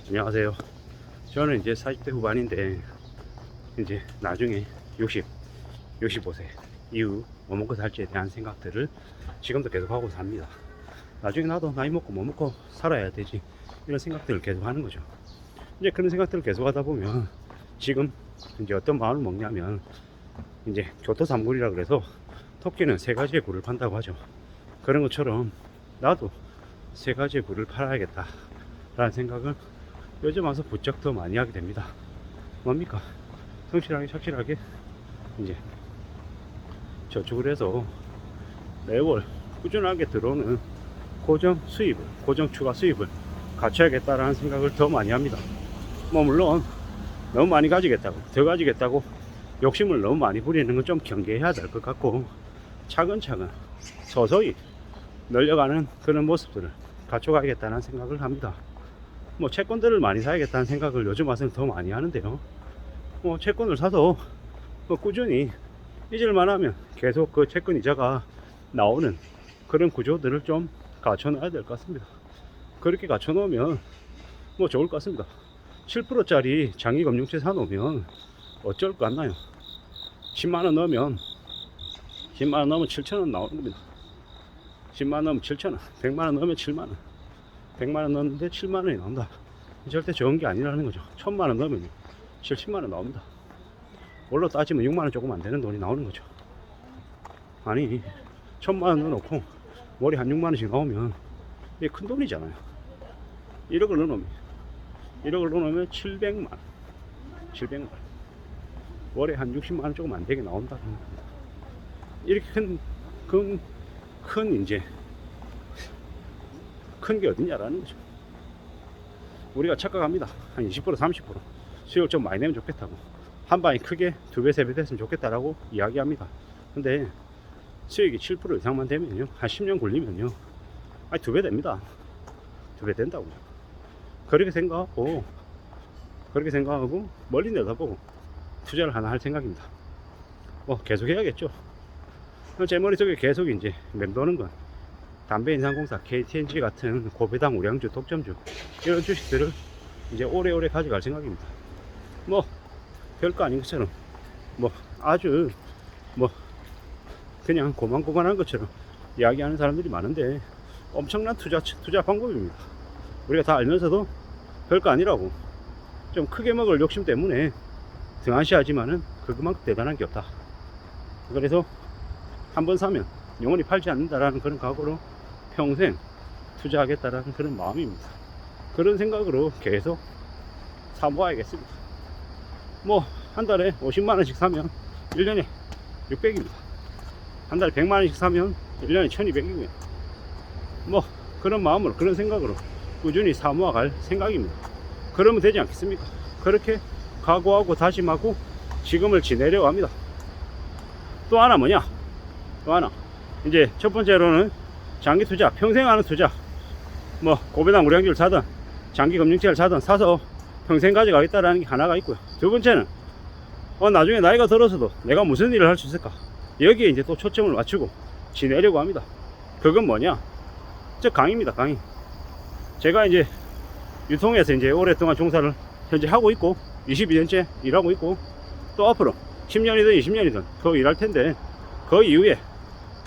안녕하세요. 저는 이제 40대 후반인데 이제 나중에 65세 이후 뭐 먹고 살지에 대한 생각들을 지금도 계속 하고 삽니다. 나중에 나도 나이 먹고 뭐 먹고 살아야 되지, 이런 생각들을 계속 하는 거죠. 이제 그런 생각들을 계속 하다 보면 지금 이제 어떤 마음을 먹냐면, 이제 교토삼굴이라 그래서 토끼는 세 가지의 굴을 판다고 하죠. 그런 것처럼 나도 세 가지의 굴을 팔아야겠다 라는 생각을 요즘 와서 부쩍 더 많이 하게 됩니다. 뭡니까? 성실하게 착실하게 이제 저축을 해서 매월 꾸준하게 들어오는 고정 수입을, 고정 추가 수입을 갖춰야겠다라는 생각을 더 많이 합니다. 뭐 물론 너무 많이 가지겠다고, 더 가지겠다고 욕심을 너무 많이 부리는 건 좀 경계해야 될 것 같고, 차근차근 서서히 늘려가는 그런 모습들을 갖춰가야겠다는 생각을 합니다. 뭐 채권들을 많이 사야겠다는 생각을 요즘 와서는 더 많이 하는데요. 뭐 채권을 사서 뭐 꾸준히 잊을만 하면 계속 그 채권 이자가 나오는 그런 구조들을 좀 갖춰 놔야 될 것 같습니다. 그렇게 갖춰 놓으면 뭐 좋을 것 같습니다. 7%짜리 장기금융채 사놓으면 어쩔 것 같나요? 10만원 넣으면 10만원 넣으면 7천원 나오는 겁니다. 10만원 넣으면 7천원, 100만원 넣으면 7만원, 100만원 넣었는데 7만원이 나온다. 절대 적은 게 아니라는 거죠. 1000만원 넣으면 70만원 나옵니다. 원로 따지면 6만원 조금 안 되는 돈이 나오는 거죠. 아니, 1000만원 넣어놓고 월에 한 6만원씩 나오면 이게 큰 돈이잖아요. 1억을 넣어놓으면 700만원, 월에 한 60만원 조금 안 되게 나온다는 겁니다. 이렇게 큰 이제 큰 게 어딨냐라는 거죠. 우리가 착각합니다. 한 20% 30% 수익을 좀 많이 내면 좋겠다고, 한 방에 크게 2배 3배 됐으면 좋겠다라고 이야기합니다. 근데 수익이 7% 이상만 되면요, 한 10년 굴리면요, 아니 2배 됩니다. 2배 된다고요. 그렇게 생각하고 멀리 내다보고 투자를 하나 할 생각입니다. 뭐 계속 해야겠죠. 제 머릿속에 계속 이제 맴도는 건 담배인상공사, KTNG 같은 고배당 우량주, 독점주, 이런 주식들을 이제 오래오래 가져갈 생각입니다. 뭐 별거 아닌 것처럼, 뭐 아주 뭐 그냥 고만고만한 것처럼 이야기하는 사람들이 많은데 엄청난 투자 방법입니다. 우리가 다 알면서도 별거 아니라고 좀 크게 먹을 욕심 때문에 등한시하지만은 그것만큼 대단한 게 없다. 그래서 한번 사면 영원히 팔지 않는다라는 그런 각오로 평생 투자하겠다라는 그런 마음입니다. 그런 생각으로 계속 사모아야겠습니다. 뭐 한 달에 50만원씩 사면 1년에 600입니다. 한 달에 100만원씩 사면 1년에 1200이고요. 뭐 그런 마음으로, 그런 생각으로 꾸준히 사모아 갈 생각입니다. 그러면 되지 않겠습니까? 그렇게 각오하고 다짐하고 지금을 지내려고 합니다. 또 하나 뭐냐? 또 하나, 이제 첫 번째로는 장기 투자, 평생 하는 투자, 뭐 고배당 우량주를 사든 장기 금융채를 사든 사서 평생 가져가겠다라는 게 하나가 있고요. 두 번째는 나중에 나이가 들어서도 내가 무슨 일을 할 수 있을까, 여기에 이제 또 초점을 맞추고 지내려고 합니다. 그건 뭐냐? 즉 강의입니다. 강의. 제가 이제 유통에서 이제 오랫동안 종사를 현재 하고 있고 22년째 일하고 있고, 또 앞으로 10년이든 20년이든 더 일할 텐데, 그 이후에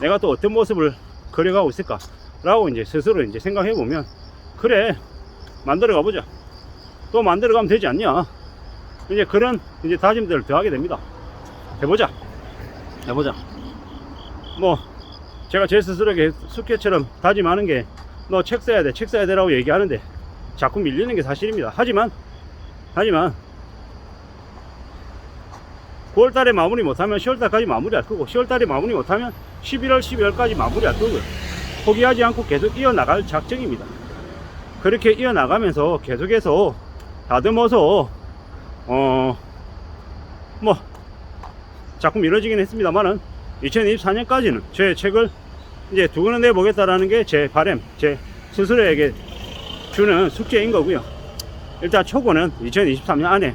내가 또 어떤 모습을 그려가고 있을까 라고 이제 스스로 이제 생각해 보면, 그래 만들어 가보자, 또 만들어 가면 되지 않냐, 이제 그런 이제 다짐들을 더하게 됩니다. 해보자. 뭐 제가 제 스스로에게 숙제처럼 다짐하는 게, 너 책 써야 돼 라고 얘기하는데 자꾸 밀리는 게 사실입니다. 하지만 9월달에 마무리 못하면 10월달까지 마무리할 거고, 10월달에 마무리 못하면 11월 12월까지 마무리할 거고요. 포기하지 않고 계속 이어나갈 작정입니다. 그렇게 이어나가면서 계속해서 다듬어서 뭐 자꾸 미뤄지긴 했습니다만은 2024년까지는 제 책을 이제 2권을 내보겠다라는 게 제 바람, 제 스스로에게 주는 숙제인 거고요. 일단 초고는 2023년 안에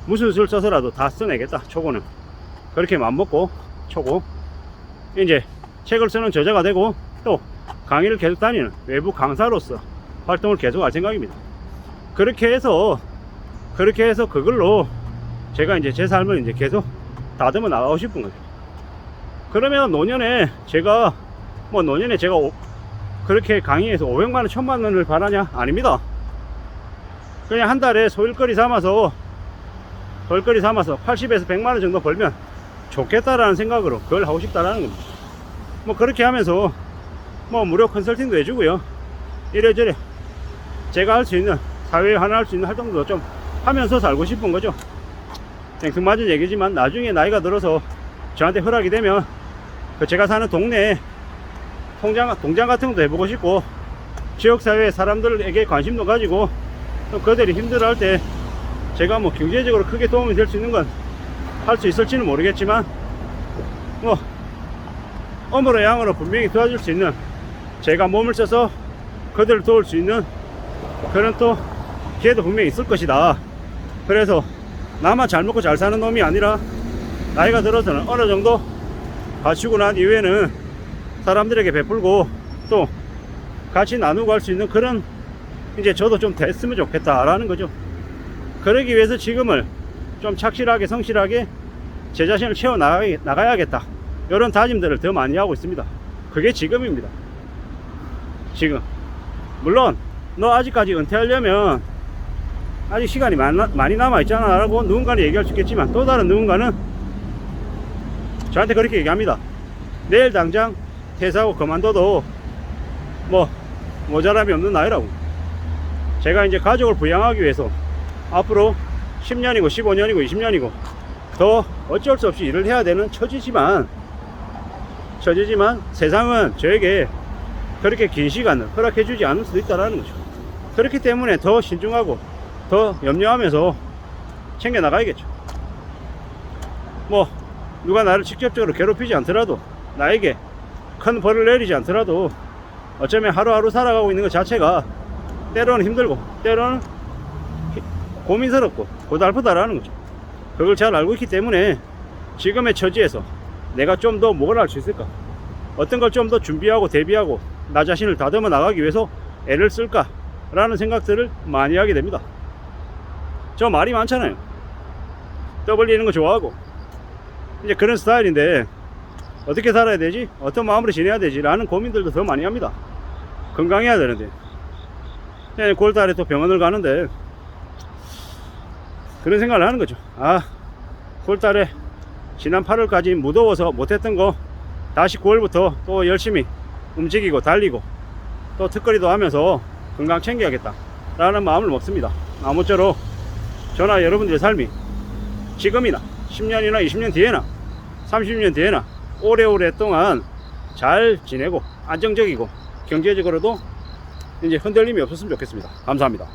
무슨 수를 써서라도 다 써내겠다. 초고는 그렇게 맘먹고 초고 이제 책을 쓰는 저자가 되고, 또 강의를 계속 다니는 외부 강사로서 활동을 계속 할 생각입니다. 그렇게 해서 그걸로 제가 이제 제 삶을 이제 계속 다듬어 나가고 싶은 거죠. 그러면 노년에 제가 그렇게 강의해서 500만원 1000만원을 바라냐? 아닙니다. 그냥 한 달에 소일거리 삼아서 80에서 100만원 정도 벌면 좋겠다라는 생각으로 그걸 하고 싶다라는 겁니다. 뭐 그렇게 하면서 뭐 무료 컨설팅도 해주고요, 이래저래 제가 할 수 있는, 사회에 하나 할 수 있는 활동도 좀 하면서 살고 싶은 거죠. 생뚱맞은 얘기지만 나중에 나이가 들어서 저한테 허락이 되면 그 제가 사는 동네에 동장 같은 것도 해보고 싶고, 지역사회 사람들에게 관심도 가지고, 또 그들이 힘들어할 때 제가 뭐 경제적으로 크게 도움이 될 수 있는 건 할 수 있을지는 모르겠지만, 뭐 어머로 양으로 분명히 도와줄 수 있는, 제가 몸을 써서 그들을 도울 수 있는 그런 또 기회도 분명히 있을 것이다. 그래서 나만 잘 먹고 잘 사는 놈이 아니라 나이가 들어서는 어느 정도 갖추고 난 이후에는 사람들에게 베풀고 또 같이 나누고 할 수 있는 그런, 이제 저도 좀 됐으면 좋겠다라는 거죠. 그러기 위해서 지금을 좀 착실하게 성실하게 제 자신을 채워 나가야겠다, 이런 다짐들을 더 많이 하고 있습니다. 그게 지금입니다. 지금 물론 너 아직까지 은퇴하려면 아직 시간이 많이 남아 있잖아 라고 누군가는 얘기할 수 있겠지만, 또 다른 누군가는 저한테 그렇게 얘기합니다. 내일 당장 퇴사하고 그만둬도 뭐 모자람이 없는 나이라고. 제가 이제 가족을 부양하기 위해서 앞으로 10년이고 15년이고 20년이고 더 어쩔 수 없이 일을 해야 되는 처지지만 세상은 저에게 그렇게 긴 시간을 허락해 주지 않을 수도 있다는 거죠. 그렇기 때문에 더 신중하고 더 염려하면서 챙겨 나가야겠죠. 뭐 누가 나를 직접적으로 괴롭히지 않더라도, 나에게 큰 벌을 내리지 않더라도 어쩌면 하루하루 살아가고 있는 것 자체가 때로는 힘들고 때로는 고민스럽고 고달프다라는 거죠. 그걸 잘 알고 있기 때문에 지금의 처지에서 내가 좀 더 뭘 할 수 있을까, 어떤 걸 좀 더 준비하고 대비하고 나 자신을 다듬어 나가기 위해서 애를 쓸까 라는 생각들을 많이 하게 됩니다. 저 말이 많잖아요. 떠벌리는 거 좋아하고 이제 그런 스타일인데, 어떻게 살아야 되지, 어떤 마음으로 지내야 되지 라는 고민들도 더 많이 합니다. 건강해야 되는데 9월달에 또 병원을 가는데 그런 생각을 하는 거죠. 9월달에 지난 8월까지 무더워서 못했던 거 다시 9월부터 또 열심히 움직이고 달리고 또 특거리도 하면서 건강 챙겨야겠다 라는 마음을 먹습니다. 아무쪼록 저나 여러분들의 삶이 지금이나 10년이나 20년 뒤에나 30년 뒤에나 오래오래 동안 잘 지내고 안정적이고 경제적으로도 이제 흔들림이 없었으면 좋겠습니다. 감사합니다.